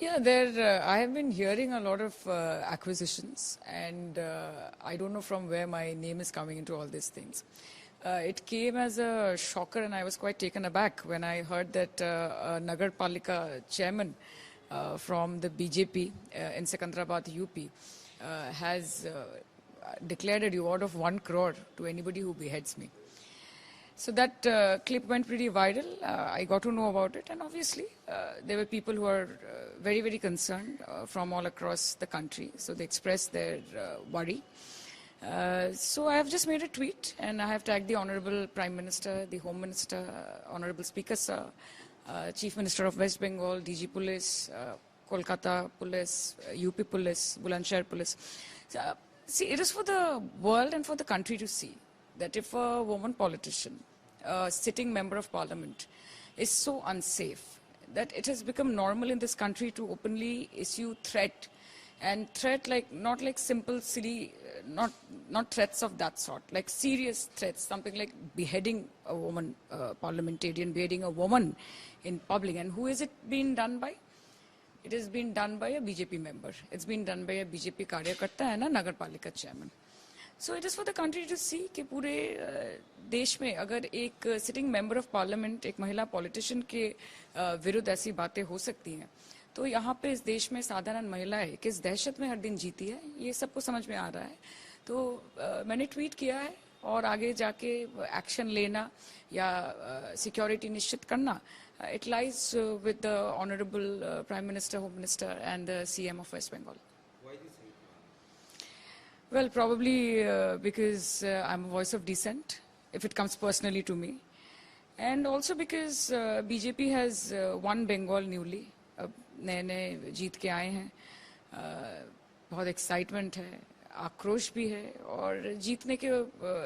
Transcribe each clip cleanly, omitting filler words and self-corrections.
Yeah, I have been hearing a lot of acquisitions, and I don't know from where my name is coming into all these things. It came as a shocker, and I was quite taken aback when I heard that a Nagar Palika chairman from the BJP in Secunderabad, UP, has declared a reward of 1 crore to anybody who beheads me. So that clip went pretty viral. I got to know about it, and obviously there were people who are very, very concerned from all across the country. So they expressed their worry. So I have just made a tweet, and I have tagged the Honorable Prime Minister, the Home Minister, Honorable Speaker Sir, Chief Minister of West Bengal, DG Police, Kolkata Police, UP Police, Bulandshahr Police. See, it is for the world and for the country to see that if a woman politician, a sitting member of parliament, is so unsafe that it has become normal in this country to openly issue threat, and threat like not like simple silly, not threats of that sort, like serious threats, something like beheading a woman parliamentarian, beheading a woman in public. And who is it being done by? It has been done by a BJP member. It's been done by a BJP karyakarta and a Nagar Palika chairman. So it is for the country to see कि पूरे देश में अगर एक sitting member of parliament, एक महिला politician के विरुद्ध ऐसी बातें हो सकती हैं, तो यहाँ पे इस देश में साधारण महिलाएं किस दहशत में हर दिन जीती है, ये सबको समझ में आ रहा है. तो मैंने ट्वीट किया है, और आगे जाके एक्शन लेना या सिक्योरिटी निश्चित करना, it lies with the Honorable Prime Minister, Home Minister and the CM of West Bengal. Well, probably because I'm a voice of dissent, if it comes personally to me. And also because BJP has won Bengal newly. नए नए जीत के आए हैं, बहुत excitement है, आक्रोश भी है, और जीतने के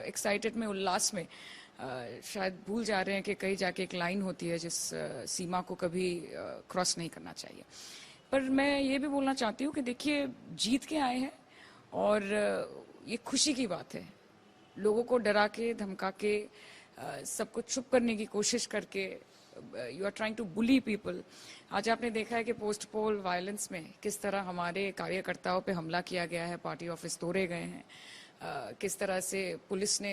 एक्साइटेड में, उल्लास में शायद भूल जा रहे हैं कि कहीं जाके एक लाइन होती है जिस सीमा को कभी क्रॉस नहीं करना चाहिए. पर मैं ये भी बोलना चाहती हूँ कि देखिए, जीत के आए हैं और ये खुशी की बात है. लोगों को डरा के, धमका के, सबको चुप करने की कोशिश करके you are trying to bully people. आज आपने देखा है कि पोस्ट पोल वायलेंस में किस तरह हमारे कार्यकर्ताओं पे हमला किया गया है, पार्टी ऑफिस तोड़े गए हैं, किस तरह से पुलिस ने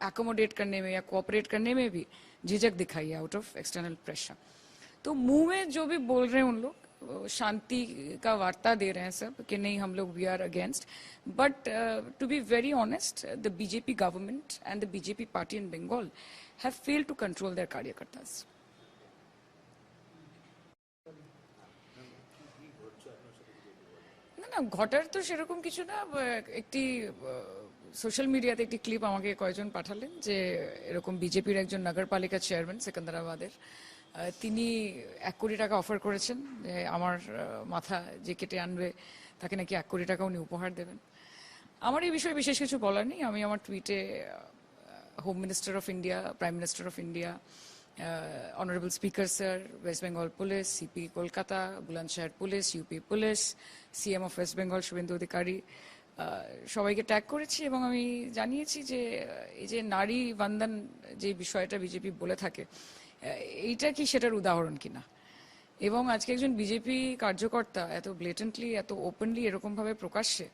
एकोमोडेट करने में या कोऑपरेट करने में भी झिझक दिखाई है आउट ऑफ एक्सटर्नल प्रेशर. तो मुंह में जो भी बोल रहे हैं उन लोग शांति का वार्ता दे रहे हैं सब कि नहीं, हम लोग we are against. But to be very honest, the BJP government and the BJP party in Bengal have failed to control their karyakartas. না ঘটার তো সেরকম কিছু না. একটি সোশ্যাল মিডিয়াতে একটি ক্লিপ আমাকে কয়েকজন পাঠালেন যে এরকম বিজেপির একজন নগরপালিকা চেয়ারম্যান সেকেন্দ্রাবাদের, তিনি 1 কোটি টাকা অফার করেছেন যে আমার মাথা যে কেটে আনবে তাকে নাকি 1 কোটি টাকা উনি উপহার দেবেন. আমার এই বিষয়ে বিশেষ কিছু বলার নেই. আমি আমার টুইটে Home Minister of India, Prime Minister of India, Honorable Speaker Sir, West Bengal Police, CP Kolkata, Bulandshahr Police, UP Police, CM of West Bengal Shubhendu Adhikari, সবাইকে ট্যাগ করেছি এবং আমি জানিয়েছি যে এই যে নারী বন্দন যে বিষয়টা বিজেপি বলে থাকে, এইটা কি সেটার উদাহরণ কিনা. এবং আজকে একজন বিজেপি কার্যকর্তা এত ব্লেটেন্টলি, এত ওপেনলি, এরকম ভাবে প্রকাশ্যে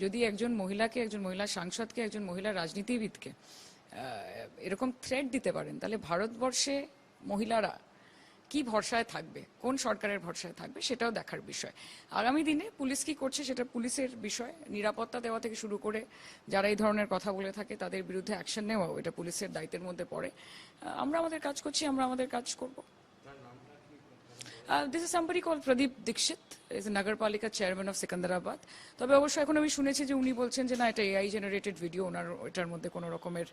যদি একজন মহিলাকে, একজন মহিলা সাংসদকে, একজন মহিলা রাজনীতিবিদকে এরকম থ্রেট দিতে পারেন, তাহলে ভারতবর্ষে মহিলারা কি ভরসায় থাকবে, কোন সরকারের ভরসায় থাকবে, সেটাও দেখার বিষয়. আগামী দিনে পুলিশ কি করছে সেটা পুলিশের বিষয়. নিরাপত্তা দেওয়া থেকে শুরু করে যারা এই ধরনের কথা বলে থাকে তাদের বিরুদ্ধে অ্যাকশন নেওয়াও এটা পুলিশের দায়িত্বের মধ্যে পড়ে. আমরা আমাদের কাজ করছি, আমরা আমাদের কাজ করব. This is somebody called Pradeep Dixit, is a Nagarpalika chairman of Secunderabad. তবে অবশ্য এখন আমি শুনেছি যে উনি বলছেন যে না, এটা এআই জেনারেটেড ভিডিও, ওনার এটার মধ্যে কোনো রকমের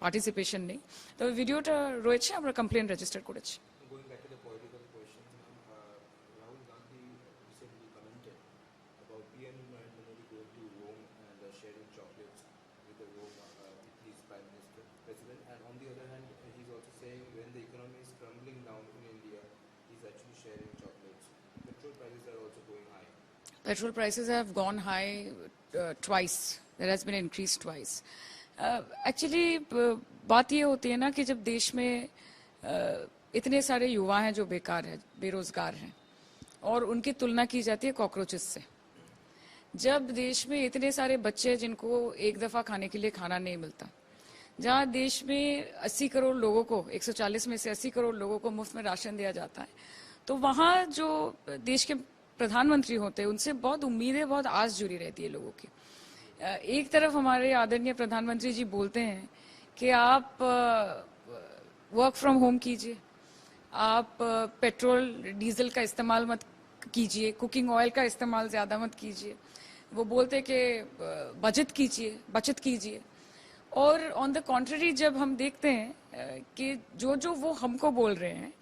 পার্টিসিপেশন নেই. তবে ভিডিওটা রয়েছে, আমরা কমপ্লেন রেজিস্টার করেছি. Petrol prices have gone high twice. There has been an increase twice. Actually, बात ये होती है ना कि जब देश में इतने सारे युवा हैं जो बेकार हैं, बेरोजगार हैं, और उनकी तुलना की जाती है कॉकरोचेस से। जब देश में इतने सारे बच्चे हैं जिनको एक दफा खाने के लिए खाना नहीं मिलता, जहां देश में 80 करोड़ लोगों को, 140 में से 80 करोड़ लोगों को मुफ्त में राशन दिया जाता है, तो वहां जो देश के प्रधानमंत्री होते हैं उनसे बहुत उम्मीदें, बहुत आस जुड़ी रहती है लोगों की। एक तरफ हमारे आदरणीय प्रधानमंत्री जी बोलते हैं कि आप वर्क फ्रॉम होम कीजिए, आप पेट्रोल डीजल का इस्तेमाल मत कीजिए, कुकिंग ऑयल का इस्तेमाल ज्यादा मत कीजिए। वो बोलते कि बचत कीजिए। और ऑन द कॉन्ट्ररी जब हम देखते हैं कि जो वो हमको बोल रहे हैं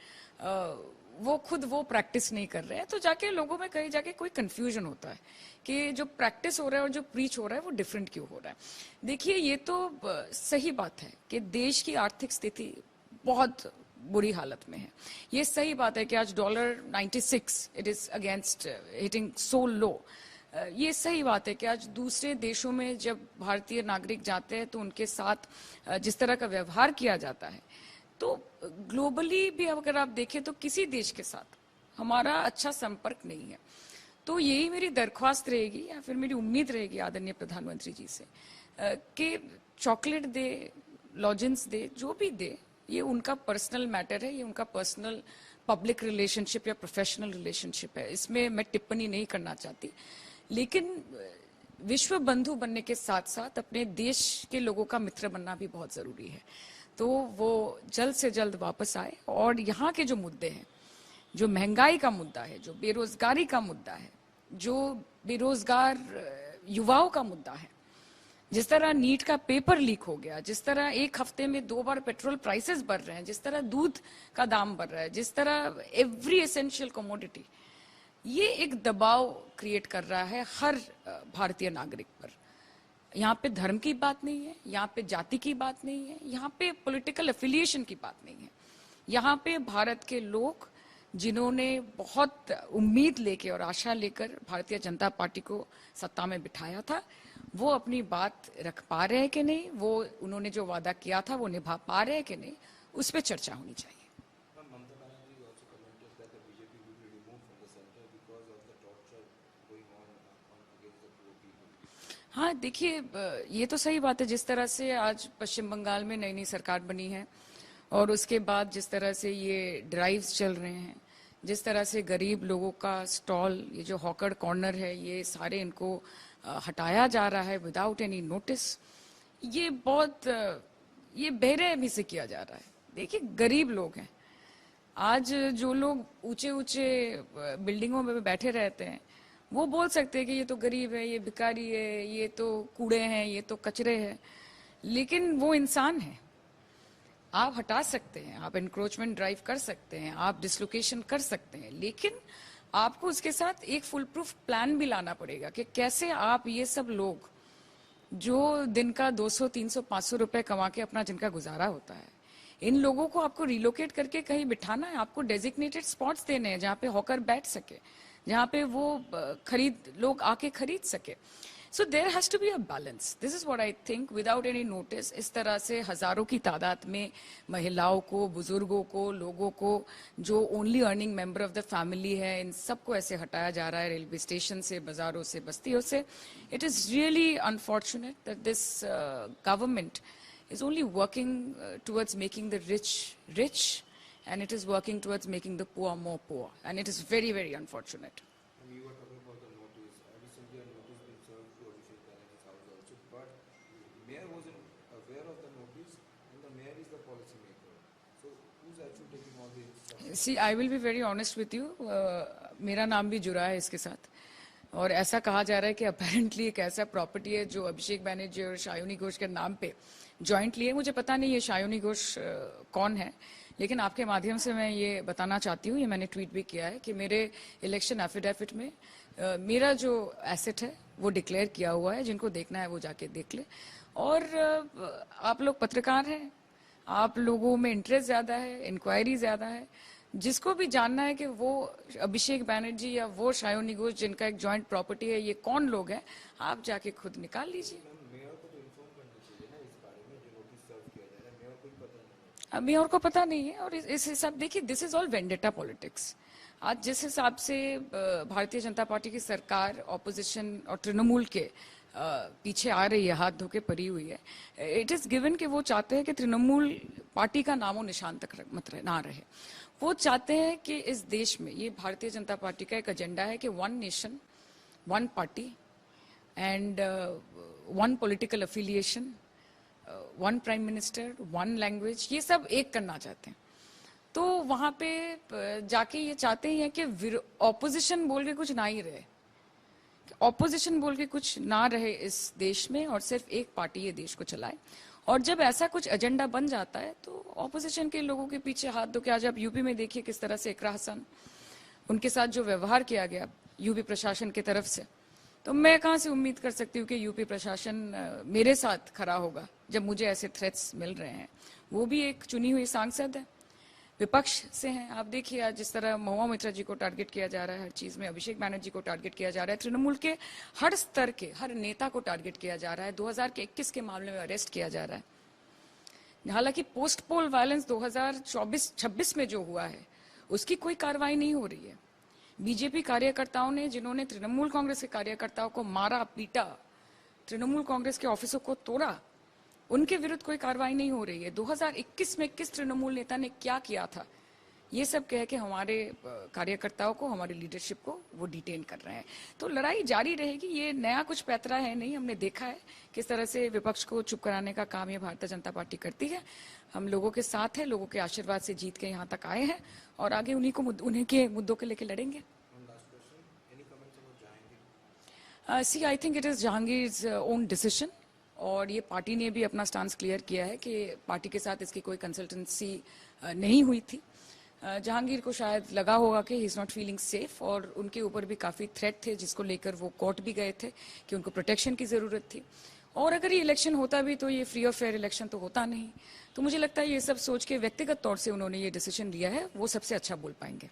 वो खुद वो प्रैक्टिस नहीं कर रहे हैं, तो जाके लोगों में कहीं जाके कोई कंफ्यूजन होता है कि जो प्रैक्टिस हो रहा है और जो प्रीच हो रहा है वो डिफरेंट क्यों हो रहा है। देखिए, ये तो सही बात है कि देश की आर्थिक स्थिति बहुत बुरी हालत में है। ये सही बात है कि आज dollar 96 it is against hitting so low. ये सही बात है कि आज दूसरे देशों में जब भारतीय नागरिक जाते हैं तो उनके साथ जिस तरह का व्यवहार किया जाता है, तो ग्लोबली भी अगर आप देखें तो किसी देश के साथ हमारा अच्छा संपर्क नहीं है। तो यही मेरी दरख्वास्त रहेगी या फिर मेरी उम्मीद रहेगी आदरणीय प्रधानमंत्री जी से कि चॉकलेट दे, लॉजेंस दे, जो भी दे, ये उनका पर्सनल मैटर है, ये उनका पर्सनल पब्लिक रिलेशनशिप या प्रोफेशनल रिलेशनशिप है, इसमें मैं टिप्पणी नहीं करना चाहती। लेकिन विश्व बंधु बनने के साथ साथ अपने देश के लोगों का मित्र बनना भी बहुत जरूरी है। तो वो जल्द से जल्द वापस आए और यहाँ के जो मुद्दे हैं, जो महंगाई का मुद्दा है, जो बेरोजगारी का मुद्दा है, जो बेरोजगार युवाओं का मुद्दा है, जिस तरह नीट का पेपर लीक हो गया, जिस तरह एक हफ्ते में 2 बार पेट्रोल प्राइसेस बढ़ रहे हैं, जिस तरह दूध का दाम बढ़ रहा है, जिस तरह एवरी एसेंशियल कमोडिटी, ये एक दबाव क्रिएट कर रहा है हर भारतीय नागरिक पर। यहाँ पे धर्म की बात नहीं है, यहाँ पे जाति की बात नहीं है, यहाँ पे पॉलिटिकल एफिलिएशन की बात नहीं है। यहाँ पे भारत के लोग जिन्होंने बहुत उम्मीद लेके और आशा लेकर भारतीय जनता पार्टी को सत्ता में बिठाया था, वो अपनी बात रख पा रहे हैं कि नहीं, वो उन्होंने जो वादा किया था वो निभा पा रहे हैं कि नहीं, उस पर चर्चा होनी चाहिए। हाँ, देखिए, ये तो सही बात है, जिस तरह से आज पश्चिम बंगाल में नई नई सरकार बनी है और उसके बाद जिस तरह से ये ड्राइव्स चल रहे हैं, जिस तरह से गरीब लोगों का स्टॉल, ये जो हॉकर कॉर्नर है, ये सारे इनको हटाया जा रहा है विदाउट एनी नोटिस, ये बहुत ये बेरहमी से किया जा रहा है। देखिए, गरीब लोग हैं, आज जो लोग ऊंचे ऊंचे बिल्डिंगों में बैठे रहते हैं वो बोल सकते हैं कि ये तो गरीब है, ये भिखारी है, ये तो कूड़े हैं, ये तो कचरे हैं, लेकिन वो इंसान है। आप हटा सकते हैं, आप एनक्रोचमेंट ड्राइव कर सकते हैं, आप डिसलोकेशन कर सकते हैं, लेकिन आपको उसके साथ एक फुल प्रूफ प्लान भी लाना पड़ेगा कि कैसे आप ये सब लोग जो दिन का 200, 300, 500 रुपए कमा के अपना जिनका गुजारा होता है, इन लोगों को आपको रिलोकेट करके कहीं बिठाना है, आपको डेजिग्नेटेड स्पॉट्स देने हैं जहां पे हॉकर बैठ सके, जहां पे वो लोग आके खरीद सके। So there has to be a balance. This is what I think. Without any notice इस तरह से हजारों की तादाद में महिलाओं को, बुजुर्गों को, लोगों को जो only earning member of the family है, इन सबको ऐसे हटाया जा रहा है रेलवे स्टेशन से, बाजारों से, बस्तियों से। It is really unfortunate that this government is only working towards making the rich rich, and it is working towards making the poor more poor, and it is very, very unfortunate. And you were talking about the notice. Recently, a notice been served to Abhishek Banerjee's house also, but the mayor wasn't aware of the notice, and the mayor is the policy maker. So, who's actually taking all the instructions? See, I will be very honest with you. मेरा नाम भी जुड़ा है इसके साथ, और ऐसा कहा जा रहा है कि अपेरेंटली एक ऐसा प्रॉपर्टी है जो अभिषेक बैनर्जी और शायोनी घोष के नाम पे जॉइंटली है। मुझे पता नहीं ये शायोनी घोष कौन है, लेकिन आपके माध्यम से मैं ये बताना चाहती हूँ, ये मैंने ट्वीट भी किया है कि मेरे इलेक्शन एफिडेविट में मेरा जो एसेट है वो डिक्लेयर किया हुआ है। जिनको देखना है वो जाके देख ले। और आप लोग पत्रकार हैं, आप लोगों में इंटरेस्ट ज्यादा है, इंक्वायरी ज्यादा है, जिसको भी जानना है कि वो अभिषेक बैनर्जी या वो शायोनी घोष जिनका एक जॉइंट प्रॉपर्टी है, ये कौन लोग हैं, आप जाके खुद निकाल लीजिए। अभी और को पता नहीं है। और इस हिसाब देखिए, this is all vendetta politics. आज जिस हिसाब से भारतीय जनता पार्टी की सरकार ऑपोजिशन और तृणमूल के पीछे आ रही है, हाथ धो के पड़ी हुई है, इट इज गिवन कि वो चाहते हैं कि तृणमूल पार्टी का नामो निशान तक मत ना रहे। वो चाहते हैं कि इस देश में, ये भारतीय जनता पार्टी का एक एजेंडा है कि one nation, one party and one political affiliation, one prime minister, one language, ये सब एक करना चाहते हैं। तो वहां पे जाके ये चाहते ही हैं कि ऑपोजिशन बोल के कुछ ना ही रहे, ऑपोजिशन बोल के कुछ ना रहे इस देश में, और सिर्फ एक पार्टी ये देश को चलाए। और जब ऐसा कुछ एजेंडा बन जाता है तो ऑपोजिशन के लोगों के पीछे हाथ धो के, आज आप यूपी में देखिए किस तरह से इकरा हसन, उनके साथ जो व्यवहार किया गया यूपी प्रशासन की तरफ से, तो मैं कहां से उम्मीद कर सकती हूँ कि यूपी प्रशासन मेरे साथ खड़ा होगा जब मुझे ऐसे थ्रेट्स मिल रहे हैं। वो भी एक चुनी हुई सांसद है, विपक्ष से हैं। आप देखिए आज जिस तरह महुआ मित्रा जी को टारगेट किया जा रहा है हर चीज में, अभिषेक बैनर्जी को टारगेट किया जा रहा है, तृणमूल के हर स्तर के हर नेता को टारगेट किया जा रहा है, 2021 के मामले में अरेस्ट किया जा रहा है। हालांकि पोस्ट पोल वायलेंस 2024-26 में जो हुआ है उसकी कोई कार्रवाई नहीं हो रही है। बीजेपी कार्यकर्ताओं ने, जिन्होंने तृणमूल कांग्रेस के कार्यकर्ताओं को मारा पीटा, तृणमूल कांग्रेस के ऑफिसों को तोड़ा, उनके विरुद्ध कोई कार्रवाई नहीं हो रही है। 2021 में किस तृणमूल नेता ने क्या किया था, ये सब कह के हमारे कार्यकर्ताओं को, हमारी लीडरशिप को वो डिटेन कर रहे हैं। तो लड़ाई जारी रहेगी, ये नया कुछ पैतरा है नहीं। हमने देखा है किस तरह से विपक्ष को चुप कराने का काम ये भारतीय जनता पार्टी करती है। हम लोगों के साथ है, लोगों के आशीर्वाद से जीत के यहाँ तक आए हैं और आगे उन्हीं के मुद्दों के लेके लड़ेंगे। See, I think it is Jahangir's own decision, और ये पार्टी ने भी अपना स्टांस क्लियर किया है कि पार्टी के साथ इसकी कोई कंसल्टेंसी नहीं हुई थी। जहांगीर को शायद लगा होगा कि he is not feeling safe, और उनके ऊपर भी काफी थ्रेट थे जिसको लेकर वो कोर्ट भी गए थे कि उनको प्रोटेक्शन की जरूरत थी। और अगर ये इलेक्शन होता भी तो ये फ्री और फेयर इलेक्शन तो होता नहीं। तो मुझे लगता है ये सब सोच के व्यक्तिगत तौर से उन्होंने ये डिसीजन लिया है, वो सबसे अच्छा बोल पाएंगे।